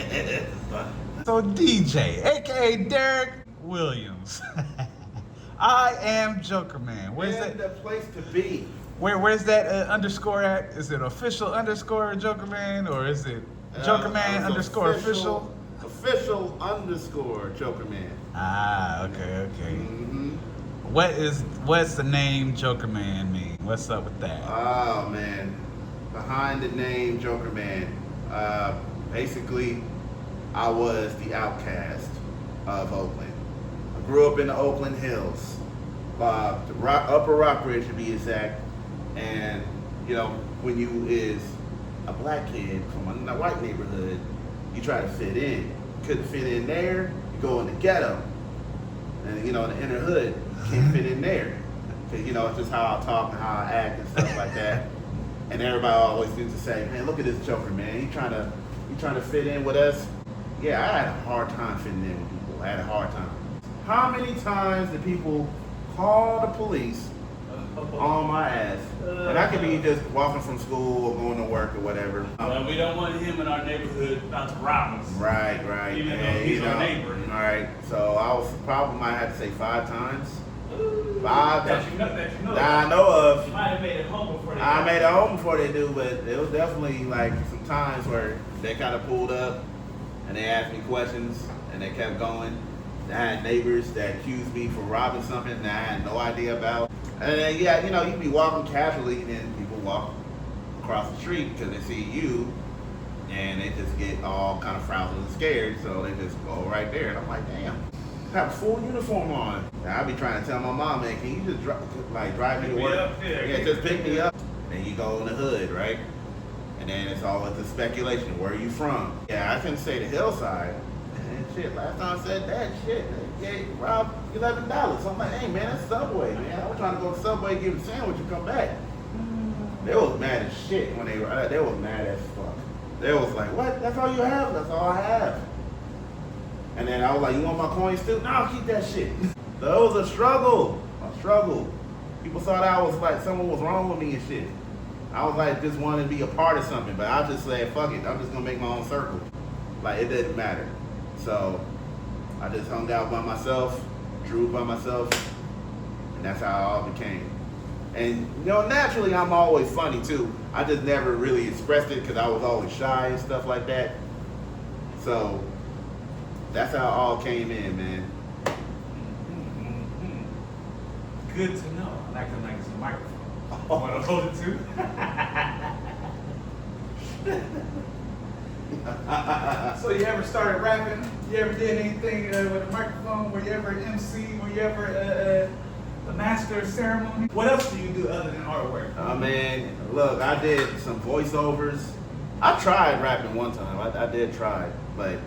So DJ, aka Derek Williams. I am Joker Man. Where's Man, that? the place to be. Where's that underscore at? Is it official underscore Joker Man or is it Joker Man It's underscore official? Official underscore Joker Man. Ah, okay. Mm-hmm. What's the name Joker Man mean? What's up with that? Oh man, behind the name Joker Man, basically, I was the outcast of Oakland. I grew up in the Oakland Hills, Upper Rockridge to be exact. And you know, when you is a black kid from a white neighborhood, you try to fit in. You couldn't fit in there, you go in the ghetto. And you know, in the inner hood, you can't fit in there. Cause you know, it's just how I talk and how I act and stuff like that. And everybody always used to say, man, look at this Joker, man. You trying to fit in with us? Yeah, I had a hard time fitting in with people. I had a hard time. How many times did people call the police on my ass? And I could be just walking from school or going to work or whatever. Well, we don't want him in our neighborhood about to rob us. Right. Even though he's our neighbor. All right. So I was probably might have to say 5 times. That you know That I know of. You might have made it home before they I made it home before they do, but it was definitely like some times where they kind of pulled up and they asked me questions and they kept going. I had neighbors that accused me for robbing something that I had no idea about. And then, yeah, you know, you'd be walking casually and then people walk across the street because they see you and they just get all kind of frazzled and scared, so they just go right there. And I'm like, damn, I have a full uniform on. And I'd be trying to tell my mom, man, can you just drive me to work? Yeah, just pick me up. And then you go in the hood, right? And then it's all into speculation. Where are you from? Yeah, I couldn't say the hillside. And shit, last time I said that shit, they robbed $11. So I'm like, hey man, that's Subway, man. I was trying to go to Subway, give a sandwich, and come back. They was mad as shit when they was mad as fuck. They was like, what? That's all you have? That's all I have. And then I was like, you want my coins too? No, keep that shit. So it was a struggle. People thought I was like, someone was wrong with me and shit. I was like, just wanting to be a part of something, but I just said, fuck it, I'm just gonna make my own circle. Like, it didn't matter. So I just hung out by myself, drew by myself, and that's how it all became. And you know, naturally, I'm always funny too. I just never really expressed it because I was always shy and stuff like that. So that's how it all came in, man. Good to know. I like the nice microphone. Want to hold it too? So you ever started rapping? You ever did anything with a microphone? Were you ever an MC? Were you ever a master of ceremony? What else do you do other than artwork? Oh man, look, I did some voiceovers. I tried rapping one time. I did try, but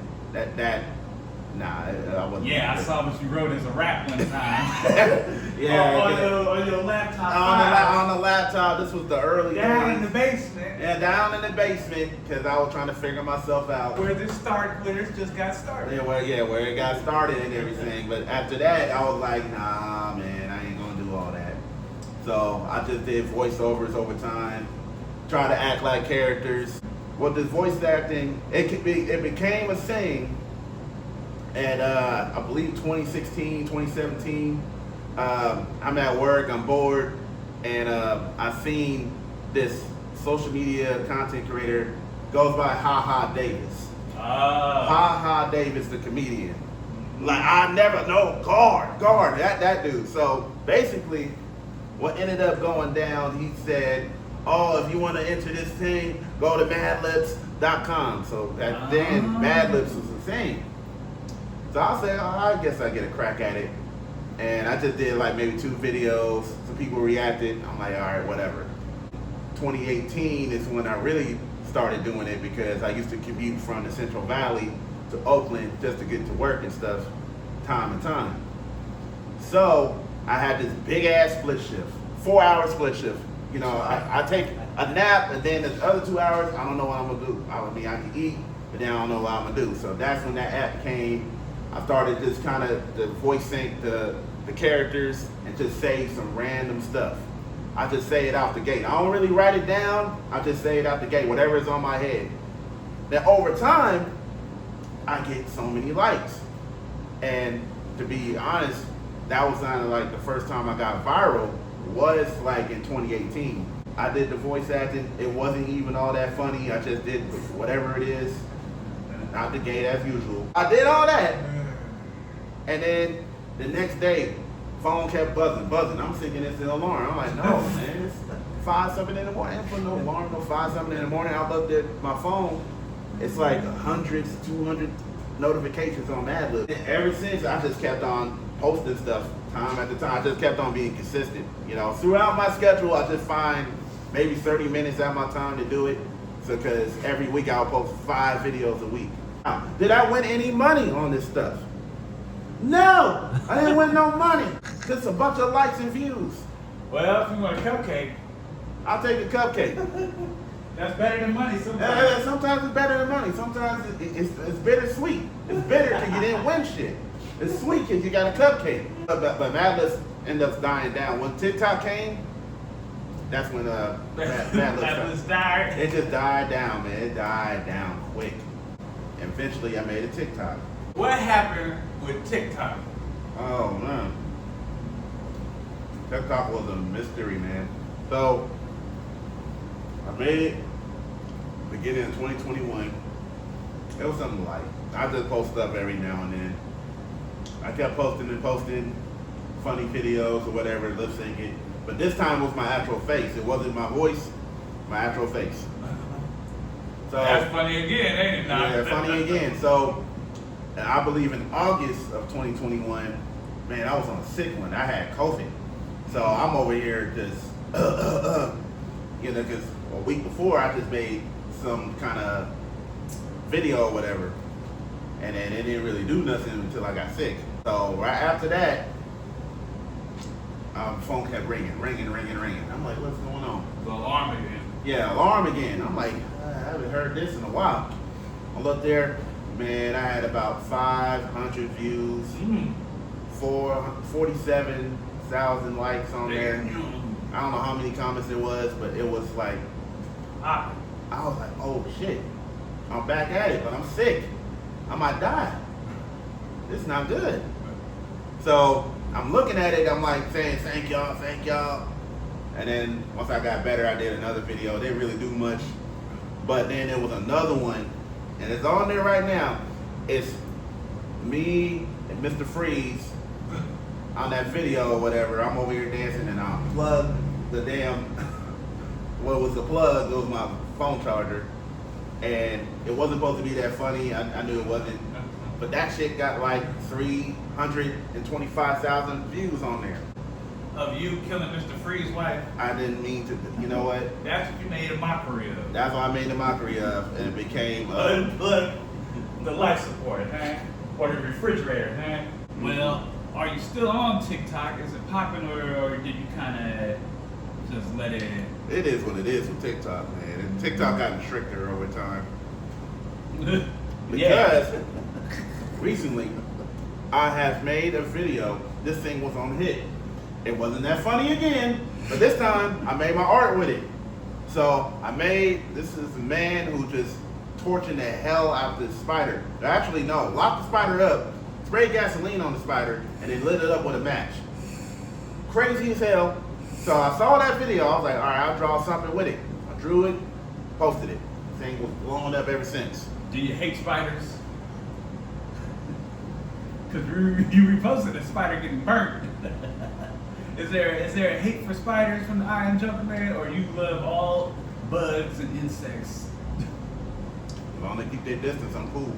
I wasn't. Yeah, I saw what you wrote as a rap one time. Yeah. on your laptop. On the laptop. This was the early Down days. in the basement. Yeah, down in the basement because I was trying to figure myself out. Where this just got started. Where it got started and everything. But after that, I was like, nah, man, I ain't gonna do all that. So I just did voiceovers over time, try to act like characters. With this voice acting, it became a thing. And I believe 2016, 2017, I'm at work, I'm bored, and I seen this social media content creator goes by Ha Davis. Ha Davis, the comedian. Like, I never know, guard, that dude. So basically, what ended up going down, he said, oh, if you want to enter this thing, go to madlibs.com. So back then, Madlibs was the thing. So I said, oh, I guess I get a crack at it. And I just did like maybe 2 videos. Some people reacted. I'm like, all right, whatever. 2018 is when I really started doing it because I used to commute from the Central Valley to Oakland just to get to work and stuff, time and time. So I had this big ass split shift, 4-hour split shift. You know, I take a nap and then the other 2 hours, I don't know what I'm gonna do. I can eat, but then I don't know what I'm gonna do. So that's when that app came. I started just kind of to voice sync the characters and just say some random stuff. I just say it out the gate. I don't really write it down. I just say it out the gate, whatever is on my head. Then over time, I get so many likes. And to be honest, that was kind of like the first time I got viral was like in 2018. I did the voice acting. It wasn't even all that funny. I just did whatever it is, out the gate as usual. I did all that. And then the next day, phone kept buzzing. I'm thinking it's an alarm. I'm like, no, man, it's 5-something in the morning. I didn't put no alarm, no 5-something in the morning. I looked at my phone. It's like hundreds, 200 notifications on Madlib. And ever since, I just kept on posting stuff time after time. I just kept on being consistent. You know, throughout my schedule, I just find maybe 30 minutes out of my time to do it. So, because every week I'll post 5 videos a week. Now, did I win any money on this stuff? No, I didn't win no money. Just a bunch of likes and views. Well, if you want a cupcake, I'll take a cupcake. that's better than money sometimes. Sometimes it's better than money. Sometimes it's bittersweet. It's bitter because you didn't win shit. It's sweet because you got a cupcake. But Madlib ended up dying down. When TikTok came, that's when Madlib died. It just died down, man. It died down quick. And eventually I made a TikTok. What happened with TikTok? Oh man. TikTok was a mystery, man. So I made it beginning of 2021. It was something like I just post stuff every now and then. I kept posting funny videos or whatever, lip syncing. But this time was my actual face. It wasn't my voice, my actual face. So That's funny again, ain't it? yeah, funny again. So and I believe in August of 2021, man, I was on a sick one. I had COVID. So I'm over here just, you know, because a week before I just made some kind of video or whatever. And then it didn't really do nothing until I got sick. So right after that, phone kept ringing. I'm like, what's going on? The alarm again. Yeah, alarm again. I'm like, I haven't heard this in a while. I looked there, man, I had about 500 views, 47,000 likes on there. I don't know how many comments there was, but it was like, I was like, oh shit, I'm back at it, but I'm sick. I might die. This is not good. So I'm looking at it, I'm like saying, thank y'all. And then once I got better, I did another video. They didn't really do much. But then there was another one, and it's on there right now. It's me and Mr. Freeze on that video or whatever. I'm over here dancing and I plugged the damn, what was the plug? It was my phone charger. And it wasn't supposed to be that funny. I knew it wasn't. But that shit got like 325,000 views on there. Of you killing Mr. Free's wife. I didn't mean to, you know what? That's what you made a mockery of. That's what I made a mockery of, and it became Unplug the life support, huh? Or the refrigerator, huh? Well, are you still on TikTok? Is it popping, or did you kind of just let it? It is what it is with TikTok, man. And TikTok gotten stricter over time. Because recently I have made a video. This thing was on hit. It wasn't that funny again, but this time I made my art with it. So this is a man who just torching the hell out of this spider. Actually, no, locked the spider up, sprayed gasoline on the spider, and then lit it up with a match. Crazy as hell. So I saw that video, I was like, all right, I'll draw something with it. I drew it, posted it. The thing was blowing up ever since. Do you hate spiders? Because you reposted a spider getting burnt. Is there a hate for spiders from the I Am Joker Man, or you love all bugs and insects? As long as they keep their distance, I'm cool.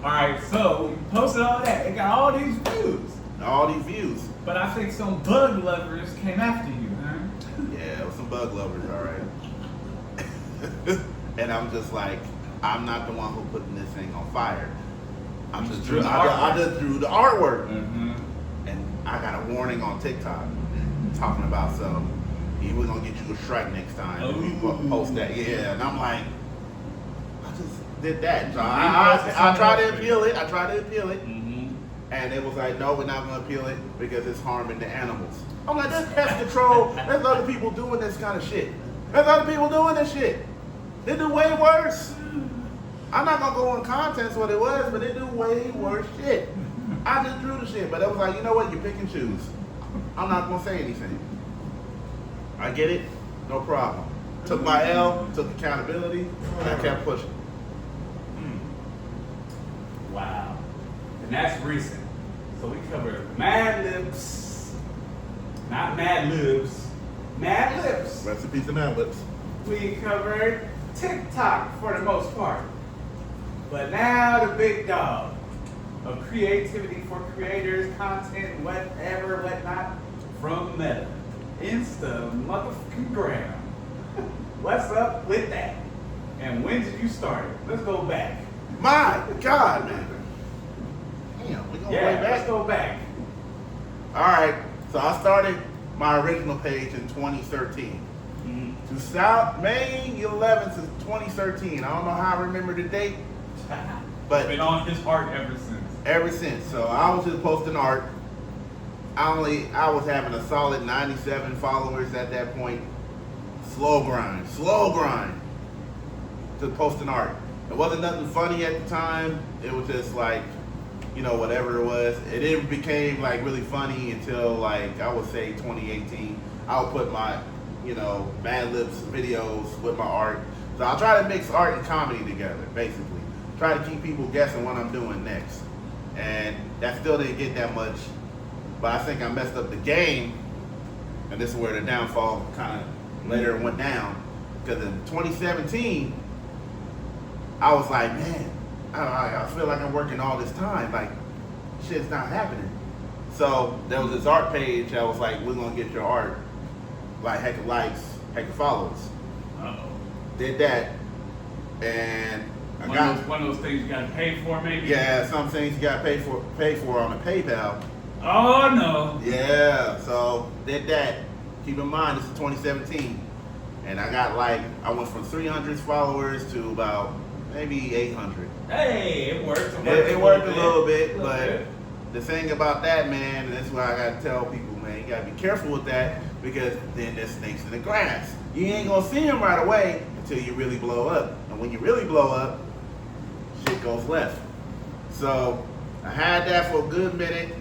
Alright, so you posted all that. It got all these views. All these views. But I think some bug lovers came after you, huh? Yeah, it was some bug lovers, all right. And I'm just like, I'm not the one who putting this thing on fire. I just drew the artwork. Mm-hmm. And I got a warning on TikTok talking about he was gonna get you a strike next time if you post that. Yeah, and I'm like, I just did that. So I tried to appeal it. Mm-hmm. And it was like, no, we're not gonna appeal it because it's harming the animals. I'm like, that's pest control. There's other people doing this kind of shit. There's other people doing this shit. They do way worse. I'm not gonna go on contests what it was, but they do way worse shit. I just drew the shit, but it was like, you know what? You pick and choose. I'm not gonna say anything. I get it, no problem. Took my L, took accountability, and I kept pushing. Wow. And that's recent. So we covered Mad Libs, not Mad Libs, Mad Libs. Rest in peace to Mad Lips. We covered TikTok for the most part. But now the big dog of creativity for creators, content, whatever, whatnot, from Meta. Insta motherfucking gram. What's up with that? And when did you start it? Let's go back. My God, man. Damn, we going way Yeah, let's back. go back. All right, so I started my original page in 2013. To South May 11th of 2013. I don't know how I remember the date, but Been on his heart ever since. ever since. So I was just posting art. I was having a solid 97 followers at that point. Slow grind to posting art. It wasn't nothing funny at the time. It was just like, you know, whatever it was. It didn't became like really funny until like, I would say 2018. I would put my, you know, Mad Libs videos with my art. So I'll try to mix art and comedy together, basically. Try to keep people guessing what I'm doing next. And that still didn't get that much. But I think I messed up the game. And this is where the downfall kind of later went down. Because in 2017, I was like, man, I feel like I'm working all this time. Like, shit's not happening. So there was this art page. I was like, we're going to get your art. Like, heck of likes, heck of follows. Uh-oh. Did that. And I One got, of those things you gotta pay for, maybe? yeah, some things you got to pay for on the PayPal. Oh, no. Yeah, so did that. Keep in mind, this is 2017. And I got like, I went from 300 followers to about maybe 800. Hey, it worked. It worked a little bit, but the thing about that, man, and that's why I gotta tell people, man, you gotta be careful with that because then there's snakes in the grass. You ain't gonna see them right away until you really blow up. And when you really blow up, shit goes left. So I had that for a good minute,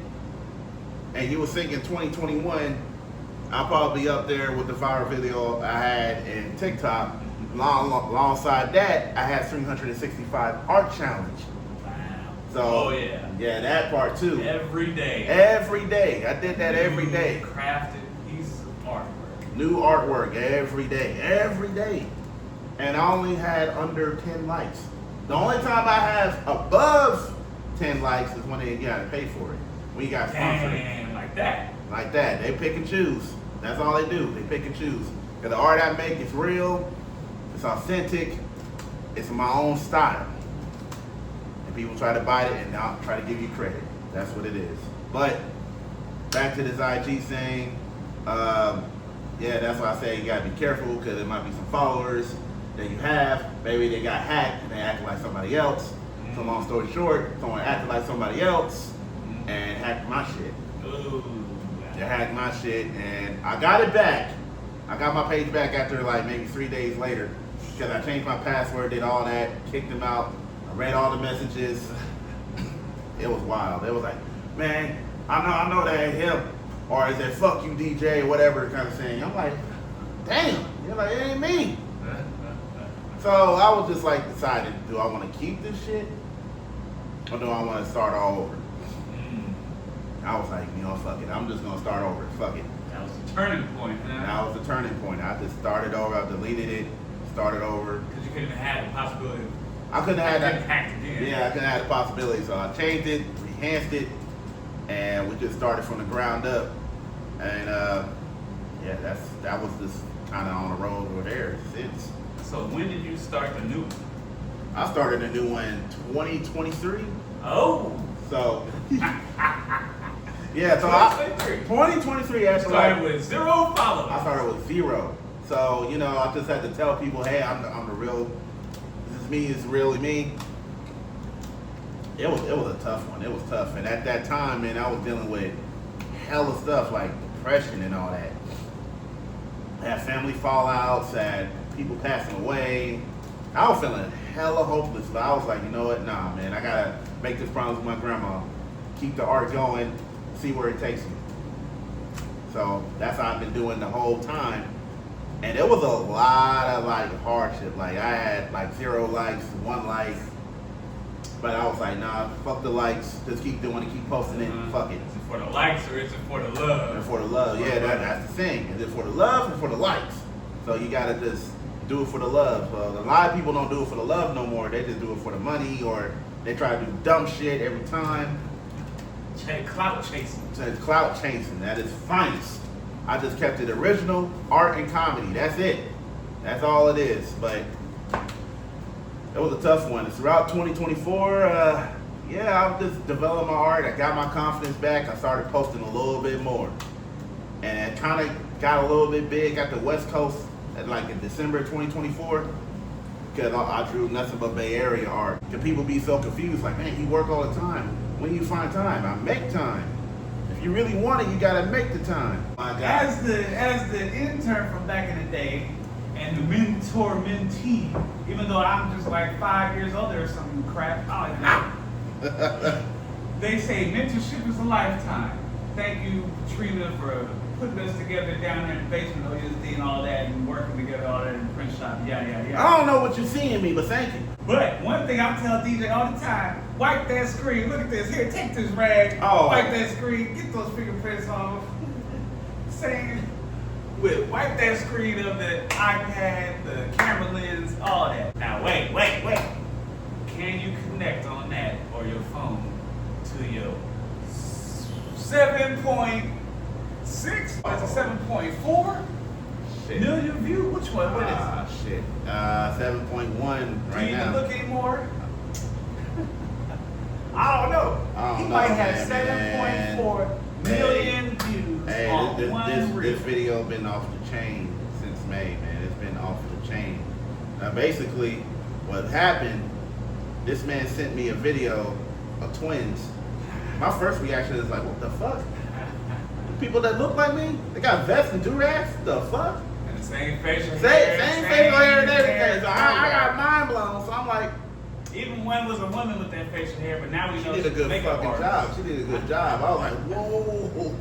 and you were thinking 2021, I'll probably be up there with the viral video I had in TikTok. Alongside that, I had 365 art challenge. Wow. So Oh, yeah. yeah, that part too. Every day. Every day, I did that every day. Crafted piece of artwork. New artwork every day, and I only had under 10 likes. The only time I have above 10 likes is when they gotta pay for it. When you got sponsored. Damn, like that. Like that. They pick and choose. That's all they do. They pick and choose. Because the art I make is real, it's authentic, it's my own style. And people try to bite it and I'll try to give you credit. That's what it is. But back to this IG thing. Yeah, that's why I say you gotta be careful because there might be some followers that you have. Maybe they got hacked and they acted like somebody else. So long story short, someone acted like somebody else and hacked my shit. Ooh. They hacked my shit and I got it back. I got my page back after like maybe 3 days later because I changed my password, did all that, kicked them out. I read all the messages. It was wild. It was like, man, I know that ain't him. Or is it fuck you DJ or whatever kind of thing. I'm like, damn. You're like, it ain't me. So I was just like decided, do I want to keep this shit? Or do I want to start all over? I was like, you know, fuck it. I'm just going to start over. Fuck it. That was the turning point, huh? That was the turning point. I just started over. I deleted it, started over. Because you couldn't have had the possibility of I couldn't have getting that. hacked again. Yeah, I couldn't have the possibility. So I changed it, enhanced it, and we just started from the ground up. And yeah, that was just kind of on the road with there since. So when did you start the new one? I started a new one in 2023. Oh. So yeah, so 2023 actually. Started with 0 followers. I started with 0. So, you know, I just had to tell people, hey, I'm the real, this is me, it's really me. It was a tough one. It was tough. And at that time, man, I was dealing with hella stuff like depression and all that. I had family fallouts, had people passing away, I was feeling hella hopeless, but I was like, you know what? Nah, man, I gotta make this promise with my grandma. Keep the art going, see where it takes me. So that's how I've been doing the whole time. And it was a lot of like hardship. Like I had like 0 likes, 1 like. But I was like, nah, fuck the likes. Just keep doing it, keep posting it, fuck it. Is it for the likes or is it for the love? And for the love, yeah, that's the thing. Is it for the love or for the likes? So you gotta just do it for the love. A lot of people don't do it for the love no more. They just do it for the money, or they try to do dumb shit every time. Clout chasing. So it's clout chasing. That is finest. I just kept it original, art and comedy. That's it. That's all it is. But it was a tough one. Throughout 2024, yeah, I just developed my art. I got my confidence back. I started posting a little bit more. And it kind of got a little bit big at the West Coast like in December 2024. Because I drew nothing but Bay Area art. Because people be so confused, like, man, you work all the time. When do you find time? I make time. If you really want it, you gotta make the time. My God. As the intern from back in the day and the mentor mentee, even though I'm just like 5 years older or some crap, I don't know. They say mentorship is a lifetime. Thank you, Trina, for putting us together down there in the basement of OSD and all that, and working together all that in the print shop. Yeah. I don't know what you see in me, but thank you. But one thing I tell DJ all the time, wipe that screen. Look at this. Here, take this rag. Oh. Wipe that screen. Get those fingerprints off. Saying, wipe that screen of the iPad, the camera lens, all that. Now wait. Can you connect on that or your phone to your 7.6? That's a 7.4 Shit. million view? Which one? What is it? Shit. 7.1 Do right you now. look anymore? I don't know. I don't He know, might have man. 7.4 million views Hey, on one reel. this video been off the chain since May, man. It's been off the chain. Now, basically, what happened, this man sent me a video of twins. My first reaction is like, what the fuck? People that look like me? They got vests and do-rags? The fuck? And the same facial Same hair. facial hair and everything. hair, So I got mind blown. So I'm like, Even one was a woman with that facial hair, but now we she know did a she's good makeup fucking artist. job. She did a good job. I was like, whoa.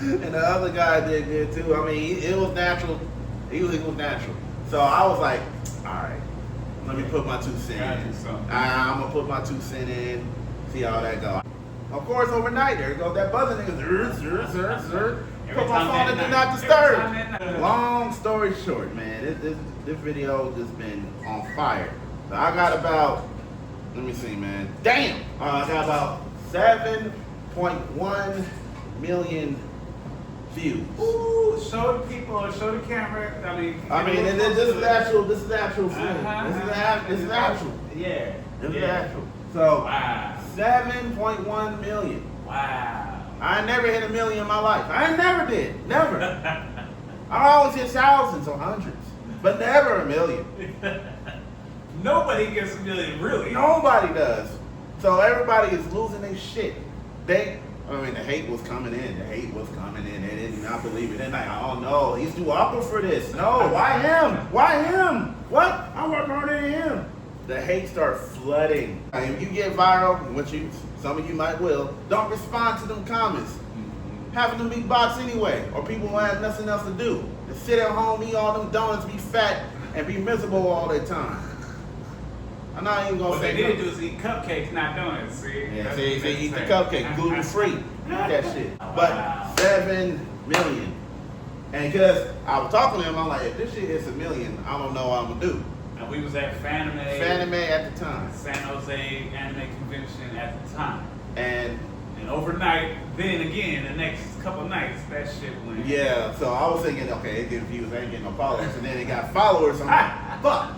And the other guy did good too. I mean, it was natural. He was natural. So I was like, all right, let me put my 2 cents Gotta do in. something. I'm gonna put my 2 cents in, see how that goes. Of course, overnight there goes that buzzing nigga. Put my phone in do not disturb. Long story short, man, this video just been on fire. So I got about, let me see, man. Damn, I got about 7.1 million views. Ooh, show the people, show the camera. I mean, and this is actual. This is actual film. This is actual. Yeah. This is actual. So, Wow. 7.1 million. Wow. I never hit 1 million in my life. I never did. Never. I always hit thousands or hundreds, but never 1 million. Nobody gets 1 million, really. Nobody does. So everybody is losing their shit. The hate was coming in. The hate was coming in. They did not believe it. They're like, oh no, he's too awkward for this. No, why him? Why him? What? I work harder than him. The hate start flooding. If you get viral, which some of you might will, don't respond to them comments. Having them big box anyway, or people who have nothing else to do. Just sit at home, eat all them donuts, be fat, and be miserable all the time. I'm not even gonna What say they did nothing. do is eat cupcakes, not donuts. See? Yeah, That's see, what they eat the say. cupcake, gluten free, that shit. Wow. But 7 million. And because I was talking to him, I'm like, if this shit hits 1 million, I don't know what I'm gonna do. And we was at Fanime at the time. San Jose Anime Convention at the time. And overnight, then again, the next couple nights, that shit went. yeah, so I was thinking, okay, it gets views, I ain't getting no followers. And then it got followers. I'm like, fuck.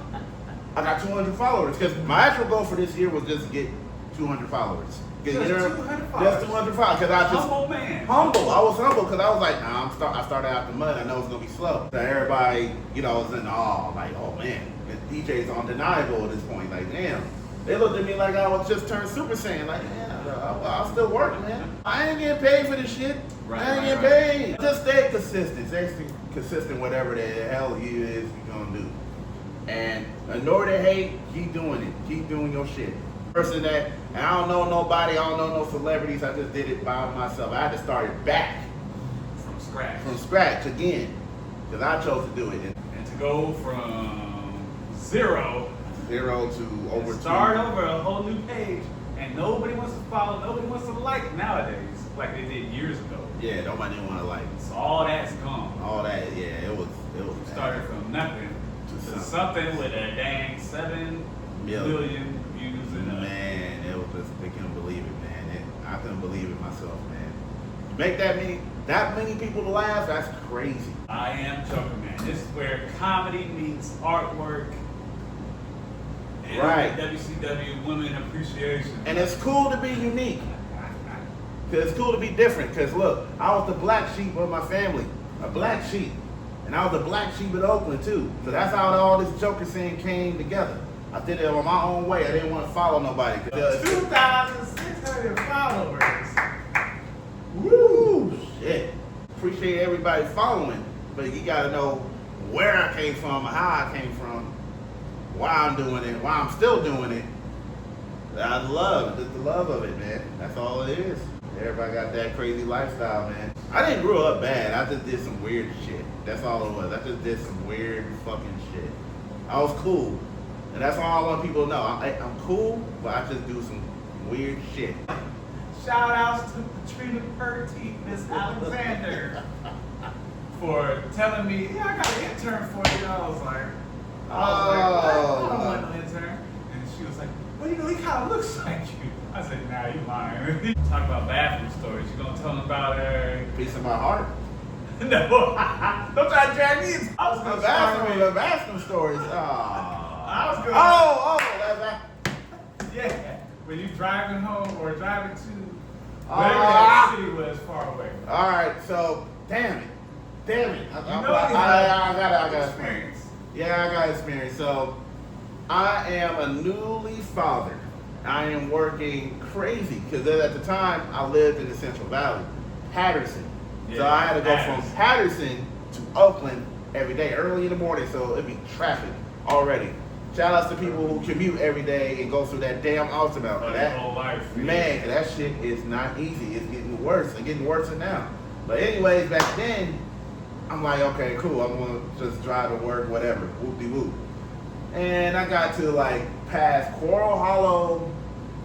I got 200 followers. Because my actual goal for this year was just to get 200 followers. Just 200 followers. Just 200 followers. Because I just. Humble man. Humble. I was humble because I was like, nah, I started out the mud. I know it's going to be slow. So everybody, was in awe. Like, oh man, the DJ's undeniable at this point. Like, damn. They looked at me like I was just turned Super Saiyan. Like, man, I'll still work, man. I ain't getting paid for this shit. I ain't getting paid. Just stay consistent. Stay consistent whatever the hell you is you're going to do. And in order to hate, keep doing it. Keep doing your shit. Person that, and I don't know nobody, I don't know no celebrities, I just did it by myself. I had to start it back From scratch. from scratch again. Because I chose to do it. And to go from 0 0 to over start 2. over a whole new page, and nobody wants to follow, nobody wants to like nowadays, like they did years ago. Yeah, nobody didn't want to like So all that's gone. all that. Yeah, it was We started from nothing to To something with a dang 7 million views in a Man, it was just, I couldn't believe it, man. I couldn't believe it myself, man. To make that many people to laugh, that's crazy. I Am Joker Man. This is where comedy meets artwork. And Right. WCW Women Appreciation. And it's cool to be unique. Cause it's cool to be different. Cause look, I was the black sheep of my family, a black sheep, and I was a black sheep in Oakland too. So that's how all this Joker scene came together. I did it on my own way. I didn't want to follow nobody. 2,600 followers. Woo! Shit. Appreciate everybody following, but you gotta know where I came from, how I came from, why I'm doing it, why I'm still doing it. That's love, just the love of it, man. That's all it is. Everybody got that crazy lifestyle, man. I didn't grow up bad. I just did some weird shit. That's all it was. I just did some weird fucking shit. I was cool. And that's all I want people to know. I'm cool, but I just do some weird shit. Shout outs to Katrina Purdy, Miss Alexander, for telling me, yeah, I got an intern for you. I was like, what? I don't want no intern. And she was like, well, you know, he kind of looks like you. I said, nah, you lying. Talk about bathroom stories. You gonna tell them about her? Piece of my heart. No, don't try to drag me in. I was gonna The bathroom stories. I was gonna. That's Yeah. When you driving home or driving to Oh. wherever that city was far away. all right. So, damn it. I got experience. Yeah, I got experience. So, I am a newly father. I am working crazy because at the time I lived in the Central Valley, Patterson. So Yeah, I had to go from Patterson to Oakland every day, early in the morning. So it'd be traffic already. Shout outs to people who commute every day and go through that damn Altamont. But That whole life. man, that shit is not easy. It's getting worse and getting worse now. But anyways, back then, I'm like, okay, cool. I'm gonna just drive to work, whatever, whoop-de-whoop. And I got to like past Coral Hollow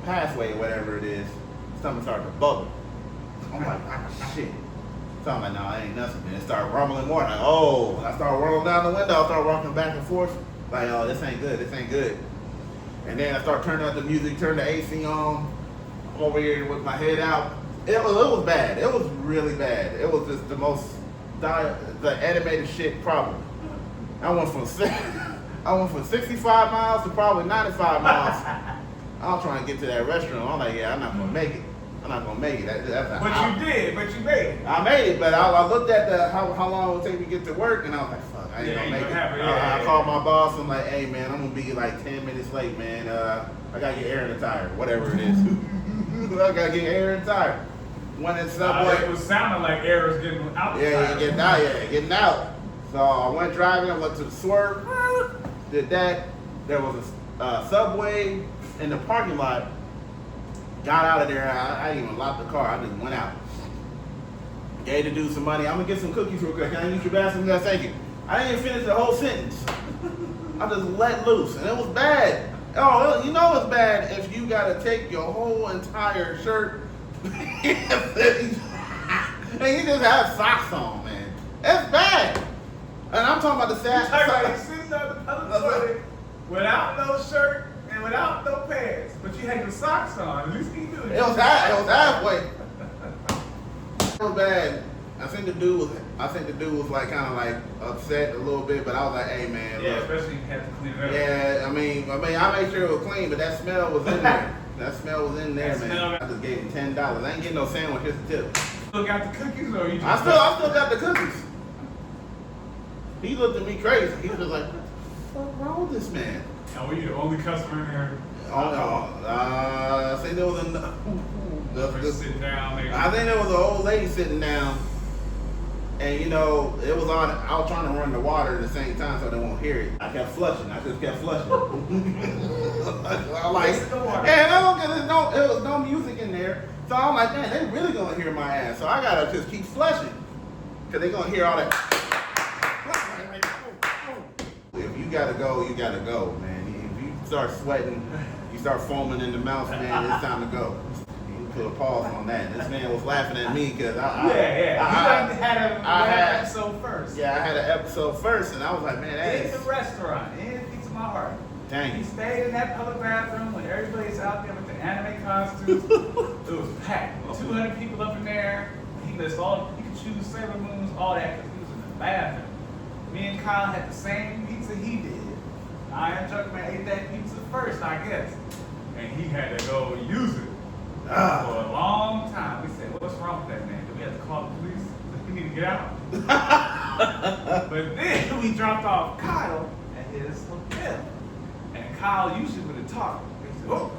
Pathway, whatever it is. Something started to bubble. I'm like, oh, shit. So I'm like, no, it ain't nothing. And it started rumbling more. Like, oh, I started rolling down the window. I started rocking back and forth. Like, oh, this ain't good. And then I start turning up the music, turn the AC on. I'm over here with my head out. It was bad. It was really bad. It was just the animated shit problem. I went from 65 miles to probably 95 miles. I was trying to get to that restaurant. I'm like, yeah, I'm not gonna make it. That's not But you did, but you made it. I made it, but I looked at how long it would take me to get to work, and I was like, fuck, I ain't gonna make it. I called my boss. I'm like, hey, man, I'm gonna be like 10 minutes late, man. I gotta get air in the tire, whatever it is. I gotta get air in the tire. Went in Subway. It was sounding like air was getting out. Yeah, getting out. So I went driving. I went to the Swerve. Did that. There was a Subway in the parking lot. Got out of there. I didn't even lock the car. I just went out. Gave the dude some money. I'm gonna get some cookies real quick. Can I use your bathroom? Yes, thank you. I didn't even finish the whole sentence. I just let loose, and it was bad. Oh, you know it's bad if you gotta take your whole entire shirt and you just have socks on, man. It's bad. And I'm talking about the sad Like sitting on the other toilet without no shirt and without no pants, but you had your socks on. At least you do it. It was halfway. It was bad. I think the dude was like kind of like upset a little bit, but I was like, hey man, Yeah, look. especially if you had to clean it up. Yeah, I mean, I made sure it was clean, but that smell was in there. That smell was in there, That man. smell- I just gave him $10. I ain't getting no sandwich, just a tip. Still got the cookies, or you just? I still got the cookies. He looked at me crazy. He was just like, what the fuck wrong with this man? Oh, were you the only customer in there? I think there was Just sitting down, maybe. I think there was an old lady sitting down, And you know, it was on. I was trying to run the water at the same time so they won't hear it. I kept flushing. I just kept flushing. I'm like, and there was no music in there. So I'm like, man, they really gonna hear my ass. So I gotta just keep flushing, cause they gonna hear all that. If you gotta go, you gotta go, man. If you start sweating, you start foaming in the mouth, man, it's time to go. Put a pause on that. This man was laughing at me because I had an episode first. Yeah, I had an episode first, and I was like, man, that in is the restaurant, in Pizza My Heart. dang. He stayed in that public bathroom when everybody's out there with the anime costumes. It was packed. 200 people up in there. He could choose Sailor Moons, all that, because he was in the bathroom. Me and Kyle had the same pizza he did. I and Junkman ate that pizza first, I guess. And he had to go use it. For a long time. We said, what's wrong with that man? Do we have to call the police? We need to get out. But then we dropped off Kyle at his hotel. And Kyle usually would have talked. He said, oh,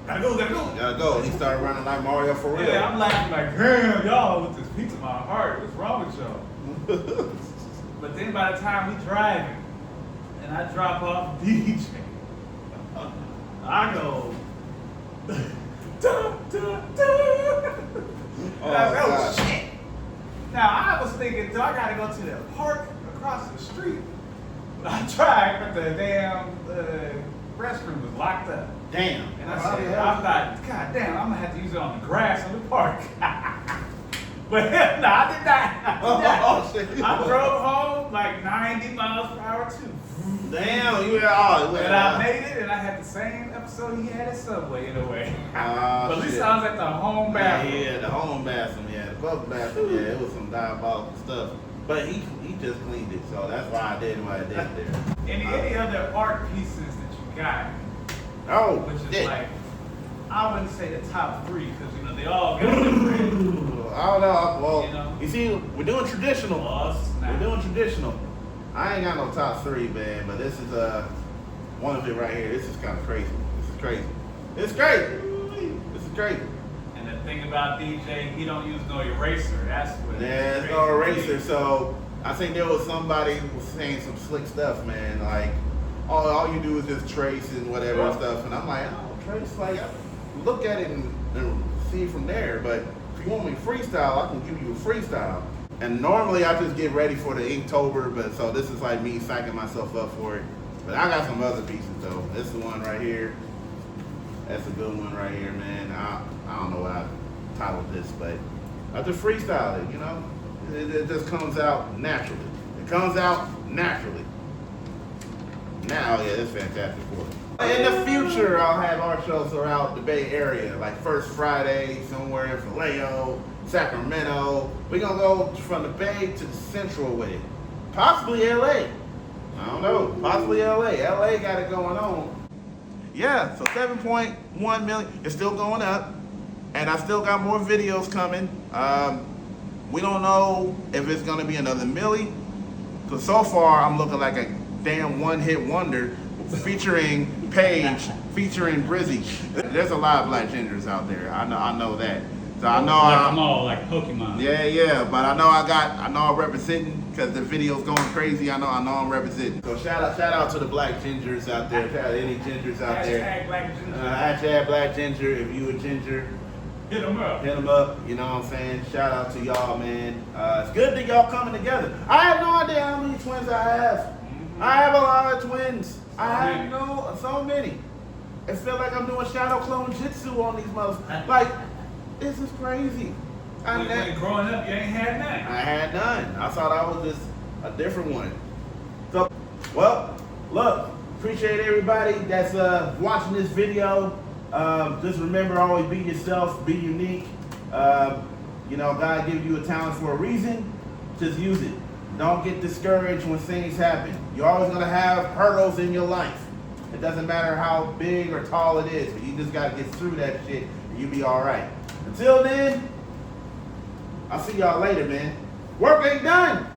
gotta go. Gotta go. He started running like Mario for real. Yeah, I'm laughing like, damn, y'all with this pizza in my heart. What's wrong with y'all? But then by the time we driving, and I drop off DJ, I go, oh shit. Now I was thinking, I gotta go to the park across the street. I tried, but the damn restroom was locked up. Damn. And I said, I thought, God damn, I'm gonna have to use it on the grass in the park. But no, I did not. Oh, shit. I drove home like 90 miles per hour too. Damn, you were all. And I made it, and I had the same episode he had at Subway in a way. But at least I was at the home bathroom. Yeah, the home bathroom, yeah, the public bathroom, yeah, it was some diabolical stuff. But he just cleaned it, so that's why I did what I did there. Any other art pieces that you got? Oh, Which is shit. like, I wouldn't say the top three, because you know they all got different. I don't know. Well, You know? you see, we're doing traditional. Oh, snap. We're doing traditional. I ain't got no top three, man, but this is one of it right here. This is kind of crazy. This is crazy. It's crazy. This is crazy. And the thing about DJ, he don't use no eraser. That's what. There's no eraser, so I think there was somebody who was saying some slick stuff, man. Like, all you do is just trace and whatever and stuff. And I'm like, oh, trace, like, look at it and see from there. But if you want me to freestyle, I can give you a freestyle. And normally I just get ready for the Inktober, but so this is like me psyching myself up for it. But I got some other pieces though. This is the one right here. That's a good one right here, man. I don't know what I titled this, but I just freestyled it, you know? It just comes out naturally. It comes out naturally. Now, yeah, it's fantastic for it. In the future, I'll have art shows throughout the Bay Area, like First Friday, somewhere in Vallejo, Sacramento. We're gonna go from the Bay to the Central way. Possibly LA. I don't know. Possibly LA. LA got it going on. Yeah, so 7.1 million. It's still going up. And I still got more videos coming. We don't know if it's gonna be another Millie. Because so far I'm looking like a damn one-hit wonder featuring Paige, featuring Brizzy. There's a lot of black gingers out there. I know that. So I know like them all, like Pokemon. Yeah, but I know I'm representing because the video's going crazy. I know I'm representing. So shout out to the black gingers out there. Shout out to any gingers out there. Hashtag black ginger. Hashtag black ginger. If you a ginger, Hit them up. hit them up. You know what I'm saying? Shout out to y'all, man. It's good that y'all coming together. I have no idea how many twins I have. I have a lot of twins. So many. It feels like I'm doing shadow clone jitsu on these motherfuckers. Like, this is crazy. When growing up, you ain't had none. I had none. I thought I was just a different one. So, well, look, appreciate everybody that's watching this video. Just remember, always be yourself, be unique. You know, God gave you a talent for a reason. Just use it. Don't get discouraged when things happen. You're always gonna have hurdles in your life. It doesn't matter how big or tall it is, but you just gotta get through that shit and you'll be all right. Until then, I'll see y'all later, man. Work ain't done.